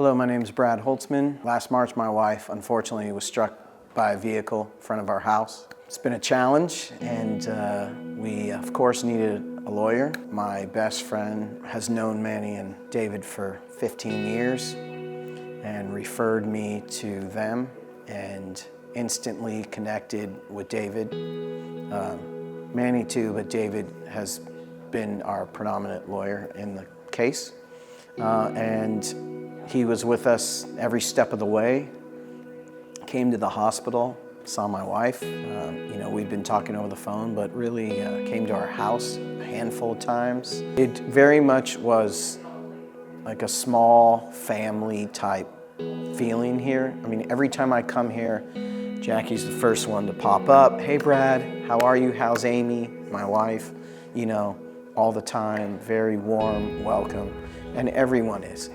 Hello, my name is Brad Holtzman. Last March, my wife, unfortunately, was struck by a vehicle in front of our house. It's been a challenge, and we, of course, needed a lawyer. My best friend has known Manny and David for 15 years and referred me to them and instantly connected with David. Manny too, but David has been our predominant lawyer in the case. And he was with us every step of the way, came to the hospital, saw my wife. We'd been talking over the phone, but really came to our house a handful of times. It very much was like a small family type feeling here. I mean, every time I come here, Jackie's the first one to pop up. Hey Brad, how are you? How's Amy? My wife, all the time, very warm welcome. And everyone is,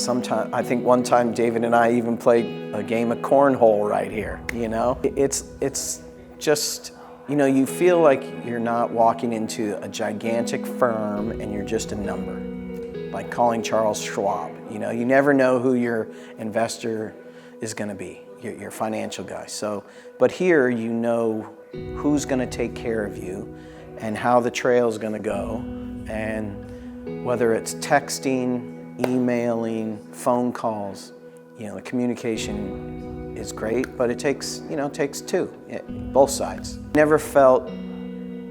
Sometimes, I think one time David and I even played a game of cornhole right here, It's just, you feel like you're not walking into a gigantic firm and you're just a number, like calling Charles Schwab. You never know who your investor is gonna be, your financial guy. But here you know who's gonna take care of you and how the trail's gonna go, and whether it's texting, emailing, phone calls, the communication is great, but it takes two, both sides. Never felt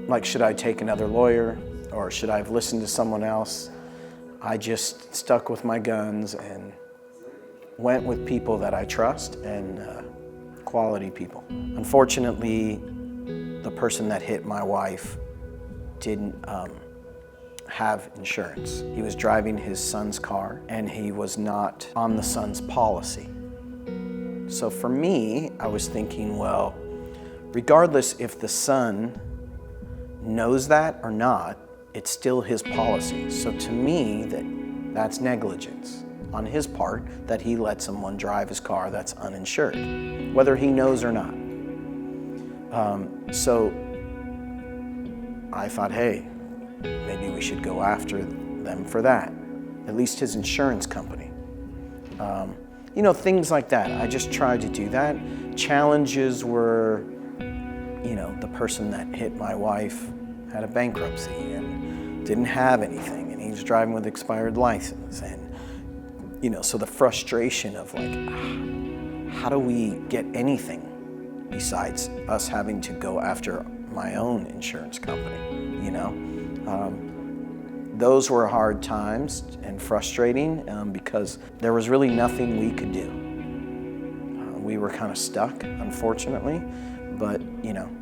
like, should I take another lawyer or should I have listened to someone else? I just stuck with my guns and went with people that I trust and quality people. Unfortunately, the person that hit my wife didn't have insurance. He was driving his son's car and he was not on the son's policy. So for me, I was thinking, well, regardless if the son knows that or not, it's still his policy. So to me, that's negligence on his part that he let someone drive his car that's uninsured, whether he knows or not. So I thought, hey, maybe we should go after them for that, at least his insurance company. Things like that. I just tried to do that. Challenges were, the person that hit my wife had a bankruptcy and didn't have anything, and he was driving with expired license. And, so the frustration of like, how do we get anything besides us having to go after my own insurance company, Those were hard times and frustrating because there was really nothing we could do. We were kind of stuck, unfortunately, but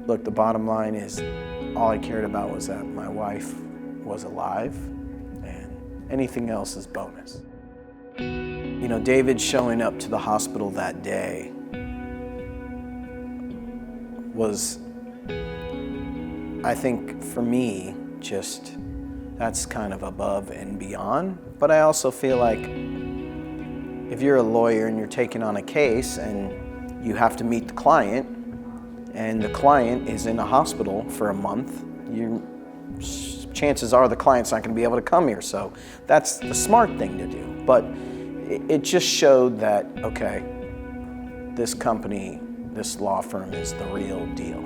look, the bottom line is all I cared about was that my wife was alive, and anything else is bonus. David showing up to the hospital that day was, I think for me, that's kind of above and beyond. But I also feel like if you're a lawyer and you're taking on a case and you have to meet the client and the client is in a hospital for a month, chances are the client's not going to be able to come here. So that's the smart thing to do. But it just showed that, okay, this company, this law firm is the real deal.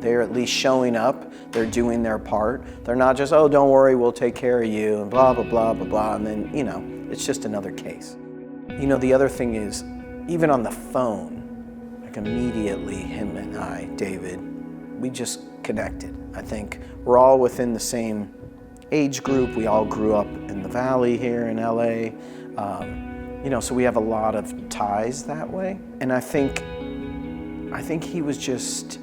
They're at least showing up, they're doing their part. They're not just, oh, don't worry, we'll take care of you, and blah, blah, blah, blah, blah, and then, it's just another case. The other thing is, even on the phone, like immediately him and I, David, we just connected. I think we're all within the same age group. We all grew up in the Valley here in LA. So we have a lot of ties that way. And I think he was just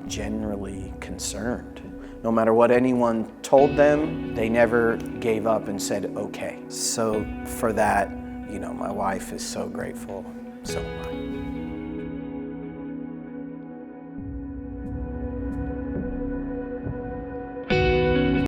generally concerned. No matter what anyone told them, they never gave up and said, okay. So for that, my wife is so grateful, so much.